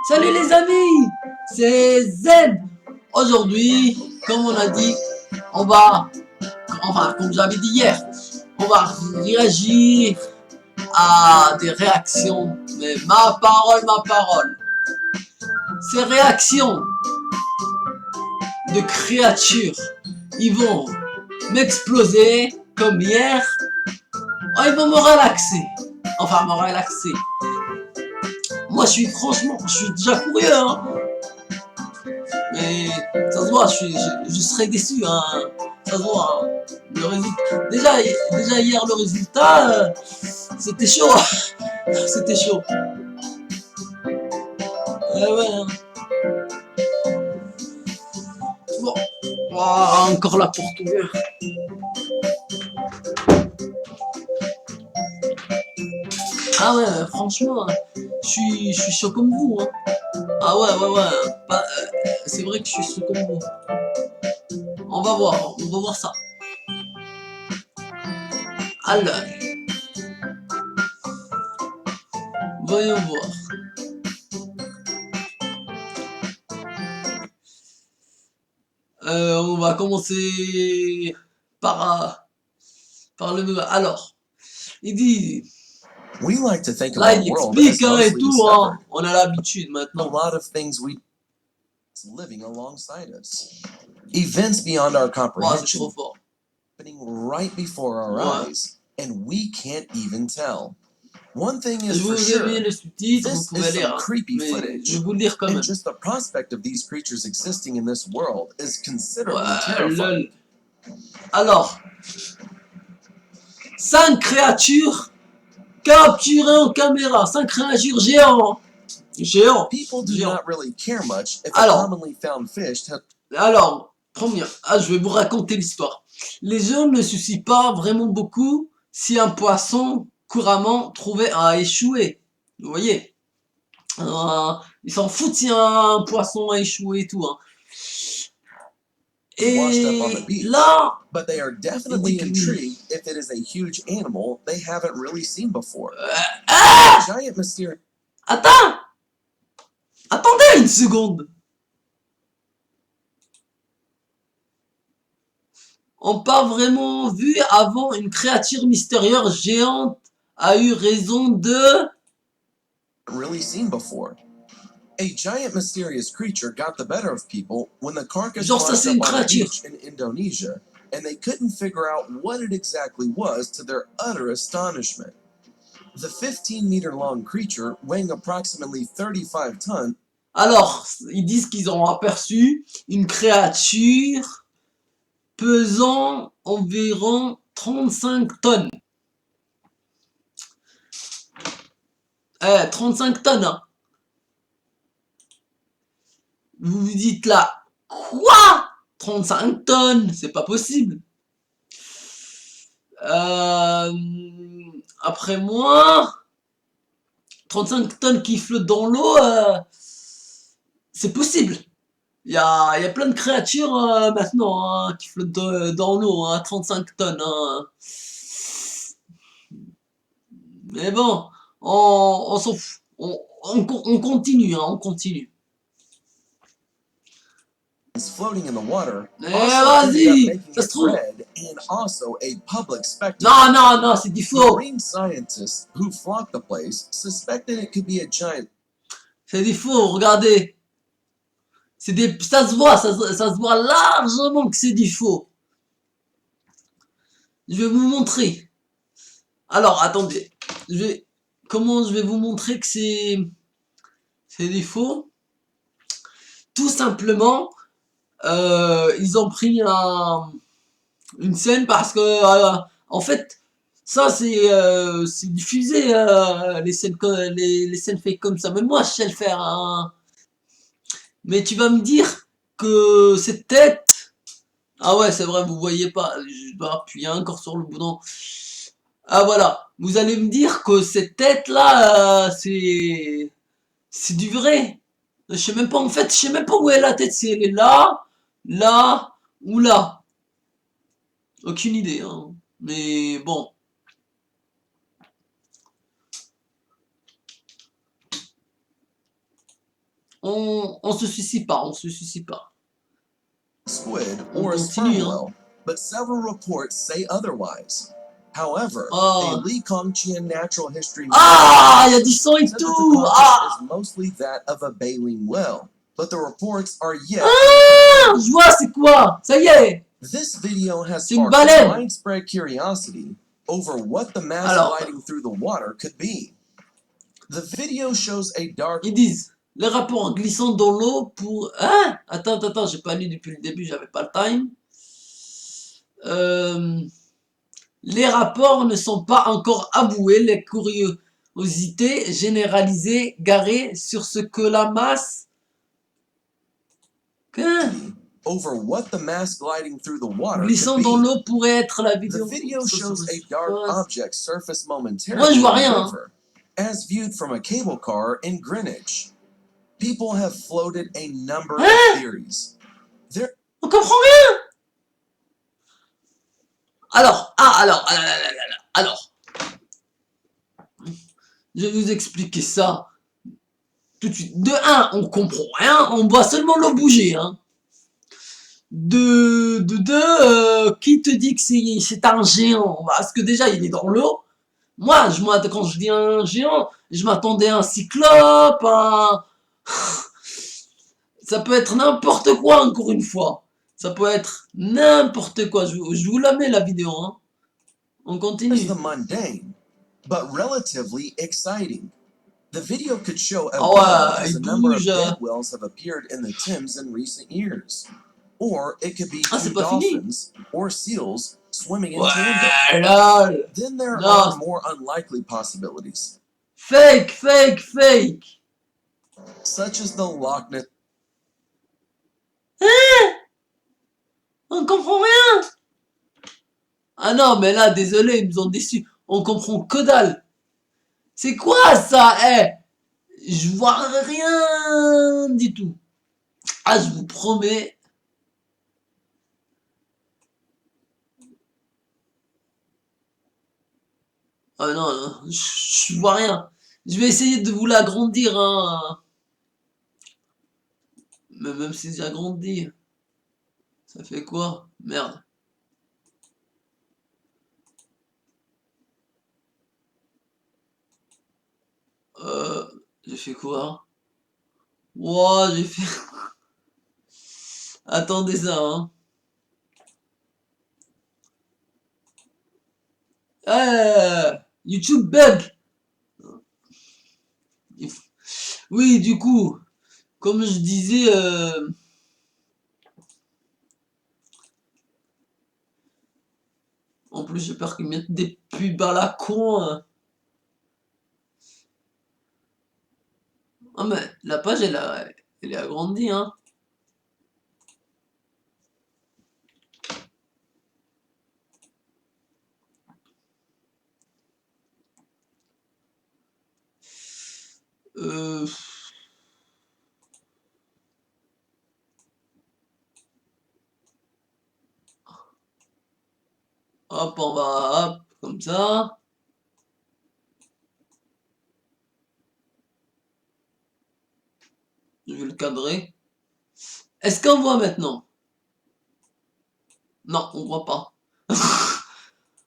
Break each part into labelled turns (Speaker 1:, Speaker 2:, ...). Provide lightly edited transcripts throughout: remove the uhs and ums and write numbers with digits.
Speaker 1: Salut les amis, c'est Zen. Aujourd'hui, comme on a dit, on va, enfin comme j'avais dit hier, on va réagir à des réactions. Mais ma parole, ces réactions de créatures, ils vont m'exploser comme hier. Oh, ils vont me relaxer. Enfin, me relaxer. Moi, franchement, je suis déjà curieux, hein. Mais ça se voit, je serais déçu, hein. Ça se voit, hein. Le résultat. Déjà hier, le résultat, c'était chaud. C'était chaud. Ouais, hein. Bon. Oh, encore la porte ouverte. Ah ouais, franchement, je suis chaud comme vous, hein. Ah ouais. C'est vrai que je suis chaud comme vous. On va voir ça. Alors, voyons voir. On va commencer par le... Alors, il dit... Là, il explique hein, et tout, hein. On a l'habitude maintenant.
Speaker 2: Living alongside us. Events beyond our comprehension happening right before our eyes, and we can't even tell. One thing is for sure, this is some creepy footage, and just the prospect of these creatures existing in this world is considerably terrifying.
Speaker 1: Alors, 5 créatures capturées en caméra, 5 créatures géantes.
Speaker 2: People do not really care much if a commonly found fish.
Speaker 1: Alors, je vais vous raconter l'histoire. Les gens ne se soucient pas vraiment beaucoup si un poisson couramment trouvé a échoué. Vous voyez, ils s'en foutent si un poisson a échoué et tout. Hein. Et là,
Speaker 2: but they are definitely intrigued if it is a huge animal they haven't really seen before. Giant mysterious.
Speaker 1: Attendez une seconde. On pas vraiment vu avant une créature mystérieuse géante a eu raison de...
Speaker 2: Really seen before. A giant mysterious creature got the better of people when the carcass washed up on a beach in Indonesia, and they couldn't figure out what it exactly was to their utter astonishment. The 15-meter-long creature, weighing approximately 35 tons...
Speaker 1: Alors, ils disent qu'ils ont aperçu une créature pesant environ 35 tonnes. 35 tonnes, hein. Vous vous dites là, quoi? 35 tonnes, c'est pas possible. Après moi, 35 tonnes qui flottent dans l'eau, c'est possible. Il y a plein de créatures maintenant hein, qui flottent dans l'eau, hein, 35 tonnes. Hein. Mais bon, on s'en fout. On continue, hein, on continue.
Speaker 2: Floating in the water,
Speaker 1: vas-y, ça se trouve.
Speaker 2: And also a public spectacle.
Speaker 1: Non, c'est du faux.
Speaker 2: Marine scientists who flocked the place suspected it could be a giant.
Speaker 1: C'est du faux, regardez. Ça se voit largement que c'est du faux. Je vais vous montrer. Alors, attendez. Comment je vais vous montrer que c'est du faux? Tout simplement, ils ont pris une scène parce que, en fait, ça c'est diffusé, les scènes faites comme ça. Mais moi, je sais le faire. Hein. Mais tu vas me dire que cette tête... Ah ouais, c'est vrai, vous voyez pas. Je dois appuyer encore sur le bouton. Ah voilà. Vous allez me dire que cette tête-là, c'est du vrai. Je sais même pas, en fait, je sais même pas où est la tête. Si elle est là, là ou là. Aucune idée, hein. Mais bon. On se suicide pas, on se suicide pas.
Speaker 2: Squid
Speaker 1: On
Speaker 2: or a
Speaker 1: continue,
Speaker 2: sperm
Speaker 1: hein.
Speaker 2: whale, but several reports say otherwise. However, a
Speaker 1: Oh.
Speaker 2: Li Kongqian Natural History
Speaker 1: Ah, il y a du sang et
Speaker 2: says that the
Speaker 1: tout.
Speaker 2: carcass
Speaker 1: Ah,
Speaker 2: is mostly that of a baleen whale, but the reports are yet
Speaker 1: ah, je vois c'est quoi. Ça y est,
Speaker 2: This video has
Speaker 1: c'est une
Speaker 2: sparked
Speaker 1: baleine.
Speaker 2: widespread curiosity over what the mass
Speaker 1: Alors,
Speaker 2: gliding through the water could be. The video shows a dark
Speaker 1: ils disent les rapports en glissant dans l'eau pour... Hein? Attends, j'ai pas lu depuis le début, j'avais pas le time. Les rapports ne sont pas encore avoués, les curiosités généralisées garées sur ce que la masse... Hein?
Speaker 2: over what the mass gliding through the water
Speaker 1: Glissant
Speaker 2: could
Speaker 1: dans
Speaker 2: be.
Speaker 1: l'eau pourrait être la
Speaker 2: The
Speaker 1: vidéo.
Speaker 2: video shows a dark object surface
Speaker 1: Moi,
Speaker 2: momentarily
Speaker 1: je vois
Speaker 2: in the
Speaker 1: rien.
Speaker 2: river, as viewed from a cable car in Greenwich. People have floated a number of theories.
Speaker 1: On comprend rien. Alors, je vais vous expliquer ça tout de suite. De 1, on comprend rien, on voit seulement l'eau bouger. Hein. De 2, qui te dit que c'est un géant? Parce que déjà, il est dans l'eau. Moi, quand je dis un géant, je m'attendais à un cyclope, ça peut être n'importe quoi, encore une fois. Ça peut être n'importe quoi. Je vous la mets, la vidéo. Hein. On continue.
Speaker 2: The mundane, but relatively exciting. The video could show a whale as a number of dead whales have appeared in the Thames in recent years. Or it could be two dolphins or seals swimming in tandem. Then there are more unlikely possibilities.
Speaker 1: Fake.
Speaker 2: Such as the Loch Ness.
Speaker 1: On comprend rien. Ah non, mais là, désolé, ils nous ont déçus. On comprend que dalle. C'est quoi ça? Je vois rien du tout. Ah, je vous promets. Ah non, je vois rien. Je vais essayer de vous l'agrandir. Hein. Mais même si j'agrandis, ça fait quoi? Merde. J'ai fait quoi? Wow, j'ai fait... Attendez ça, hein. YouTube bug. Oui, du coup, comme je disais... En plus, j'ai peur qu'ils mettent des pubs à la con. Hein. Ah mais la page, elle est agrandie, hein. Hop, on va, hop, comme ça. Je vais le cadrer. Est-ce qu'on voit maintenant? Non, on voit pas.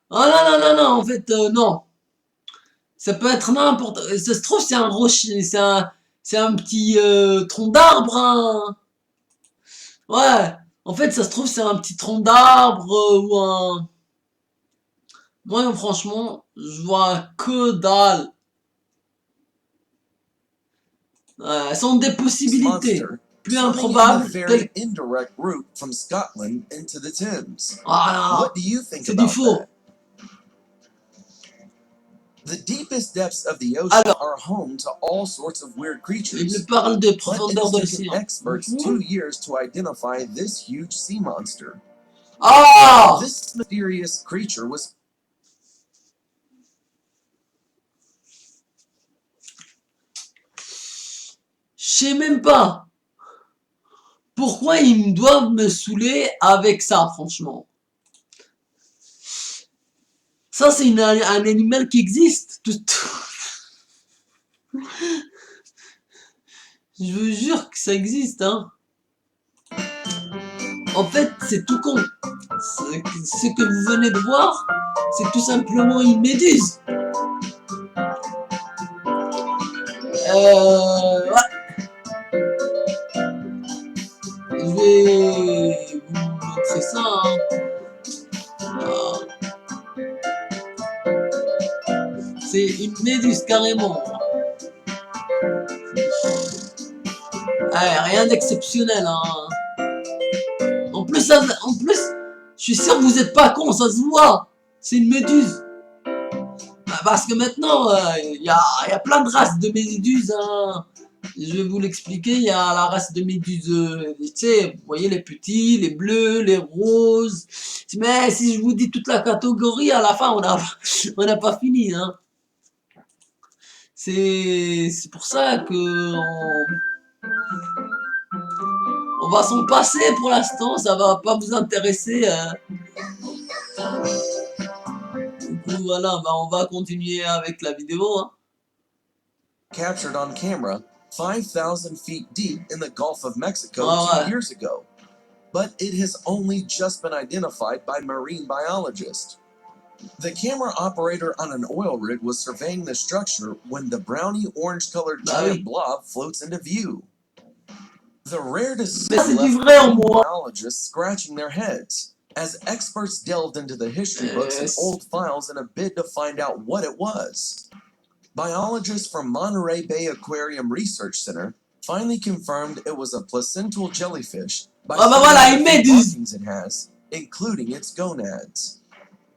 Speaker 1: Oh non, en fait, non. Ça peut être n'importe... Ça se trouve, c'est un rocher, c'est un petit tronc d'arbre, hein. Ouais, en fait, ça se trouve, c'est un petit tronc d'arbre ou un... Moi, franchement, je vois que dalle. Elles sont des possibilités plus improbables.
Speaker 2: Indirect route from Scotland into the Thames.
Speaker 1: Ah,
Speaker 2: What do you think
Speaker 1: c'est du
Speaker 2: about
Speaker 1: faux.
Speaker 2: that? The deepest depths of the ocean are home to all sorts of weird creatures.
Speaker 1: Il parle de
Speaker 2: But
Speaker 1: profondeur
Speaker 2: it
Speaker 1: de
Speaker 2: has taken
Speaker 1: l'océan.
Speaker 2: experts 2 years to identify this huge sea monster.
Speaker 1: Ah!
Speaker 2: This mysterious creature was...
Speaker 1: Je sais même pas pourquoi ils doivent me saouler avec ça, franchement. Ça, c'est un animal qui existe. Je vous jure que ça existe, hein. En fait, c'est tout con. Ce que vous venez de voir, c'est tout simplement une méduse. Ouais. Je vais vous montrer ça, hein. C'est une méduse carrément. Ouais, rien d'exceptionnel, hein. En plus, je suis sûr que vous êtes pas con, ça se voit. C'est une méduse. Parce que maintenant, il y a plein de races de méduses, hein. Je vais vous l'expliquer. Il y a la race de méduses, tu sais, vous voyez les petits, les bleus, les roses. Mais si je vous dis toute la catégorie, à la fin, on n'a pas fini, hein. C'est pour ça que on va s'en passer pour l'instant. Ça va pas vous intéresser. Du coup, voilà, bah, on va continuer avec la vidéo, hein.
Speaker 2: Captured on camera 5,000 feet deep in the Gulf of Mexico
Speaker 1: Ah
Speaker 2: 2 years ago, but it has only just been identified by marine biologists. The camera operator on an oil rig was surveying the structure when the browny orange-colored giant blob floats into view. The rare discovery left biologists scratching their heads as experts delved into the history books and old files in a bid to find out what it was. Biologists from Monterey Bay Aquarium Research Center finally confirmed it was a placental jellyfish by the markings it has, including its gonads.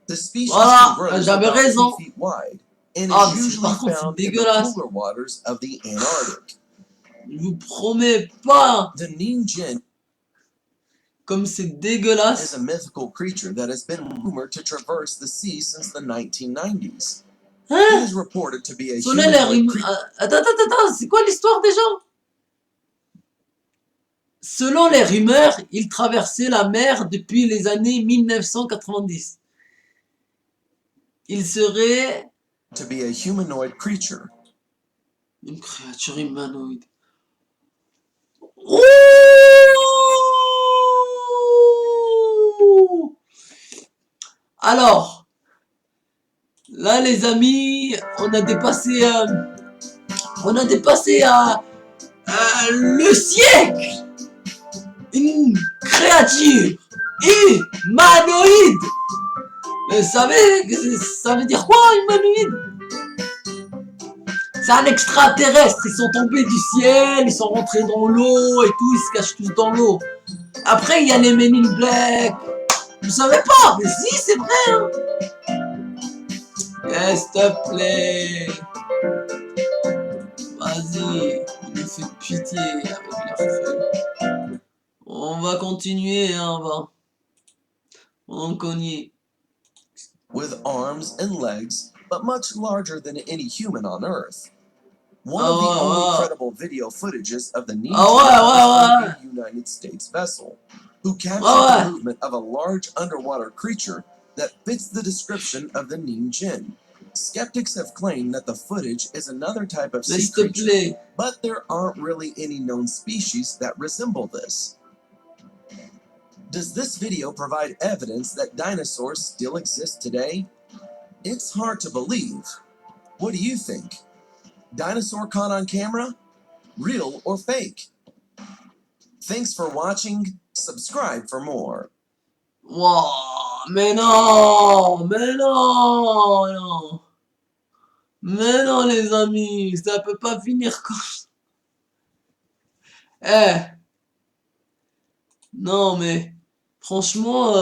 Speaker 2: The species can grow about 3 feet wide and is usually found in the cooler waters of the Antarctic.
Speaker 1: Je vous promets pas.
Speaker 2: The Ninjin,
Speaker 1: comme c'est dégueulasse,
Speaker 2: is a mythical creature that has been rumored to traverse the sea since the 1990s. It is reported to be a humanoid creature.
Speaker 1: Attends, c'est quoi l'histoire déjà? Selon les rumeurs, il traversait la mer depuis les années 1990. Il serait
Speaker 2: to be a humanoid creature.
Speaker 1: Une créature humanoïde. Ouh! Alors, là les amis, on a dépassé le siècle. Une créature humanoïde. Mais ça veut dire quoi humanoïde? C'est un extraterrestre, ils sont tombés du ciel, ils sont rentrés dans l'eau et tout, ils se cachent tous dans l'eau. Après, il y a les Men in Black. Vous savez pas, mais si, c'est vrai, hein. S'il te plaît. Vas-y, il nous fait pitié avec leur feuille. On va continuer, hein, on cogne.
Speaker 2: With arms and legs, but much larger than any human on Earth. One of the only credible video footages of the Ninjin United States vessel, who captured the movement of a large underwater creature that fits the description of the Ninjin. Skeptics have claimed that the footage is another type of sea creature, but there aren't really any known species that resemble this. Does this video provide evidence that dinosaurs still exist today? It's hard to believe. What do you think? Dinosaur caught on camera? Real or fake? Thanks for watching. Subscribe for more.
Speaker 1: Wow, mais non, mais non les amis, ça peut pas finir comme ça. Non mais, franchement,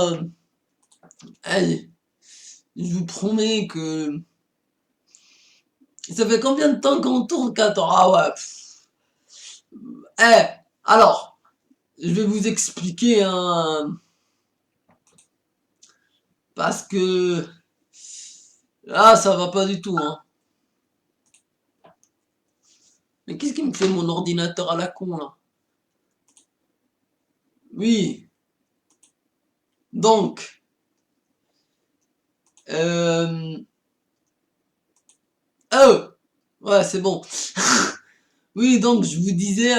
Speaker 1: je vous promets que... Ça fait combien de temps qu'on tourne 14? Ah ouais. Alors, je vais vous expliquer un... Parce que... Là, ça va pas du tout, hein. Mais qu'est-ce qui me fait mon ordinateur à la con, là? Oui. Donc... Oh! Ouais, c'est bon. Oui, donc je vous disais,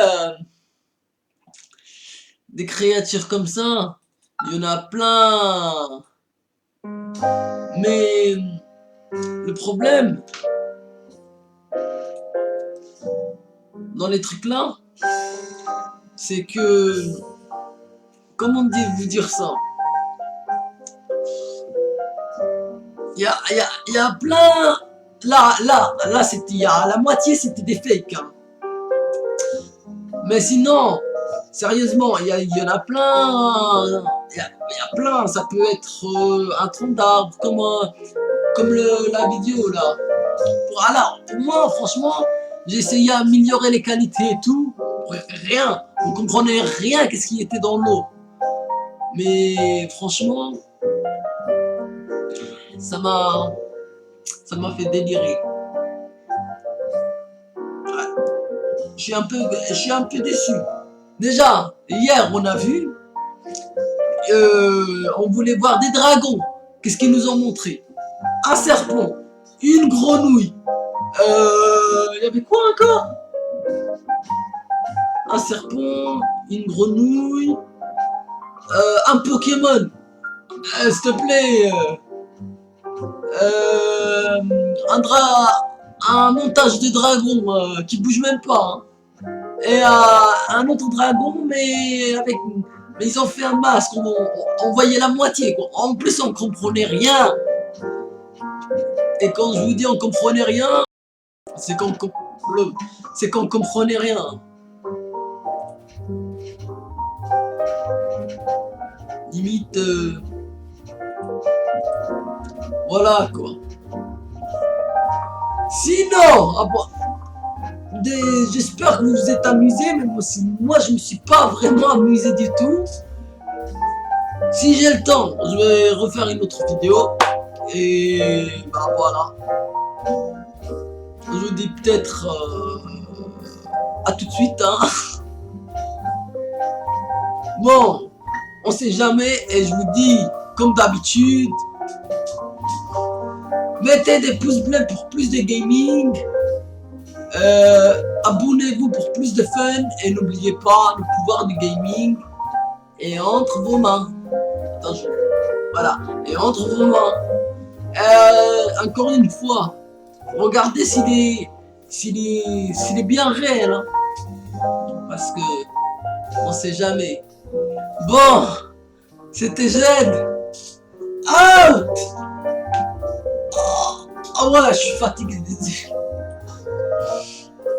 Speaker 1: des créatures comme ça, il y en a plein. Mais le problème, dans les trucs là, c'est que, comment vous dire ça? Il y a plein. Là, c'était, il y a la moitié, c'était des fakes. Hein. Mais sinon, sérieusement, il y en a plein. Il y a plein. Ça peut être un tronc d'arbre, comme la vidéo là. Alors, pour moi, franchement, j'ai essayé d'améliorer les qualités et tout. Rien. On comprenait rien qu'est-ce qui était dans l'eau. Mais franchement, ça m'a fait délirer. Ouais. Je suis un peu déçu. Déjà, hier, on a vu, on voulait voir des dragons. Qu'est-ce qu'ils nous ont montré? Un serpent, une grenouille. Il y avait quoi encore? Un serpent, une grenouille, un Pokémon. S'il te plaît. Un montage de dragon qui bouge même pas. Hein. Et un autre dragon, mais ils ont fait un masque, on voyait la moitié quoi. En plus on comprenait rien. Et quand je vous dis on comprenait rien, c'est qu'on comprenait rien. Limite voilà quoi. Sinon, j'espère que vous vous êtes amusés, mais moi je me suis pas vraiment amusé du tout. Si j'ai le temps, je vais refaire une autre vidéo. Et bah voilà. Je vous dis peut-être à tout de suite. Hein. Bon, on sait jamais et je vous dis, comme d'habitude, mettez des pouces bleus pour plus de gaming. Abonnez-vous pour plus de fun et n'oubliez pas le pouvoir du gaming est entre vos mains. Attention, voilà, et entre vos mains. Encore une fois, regardez s'il est bien réel, hein, parce que on sait jamais. Bon, c'était Jed. Out. Oh ouais, je suis fatigué.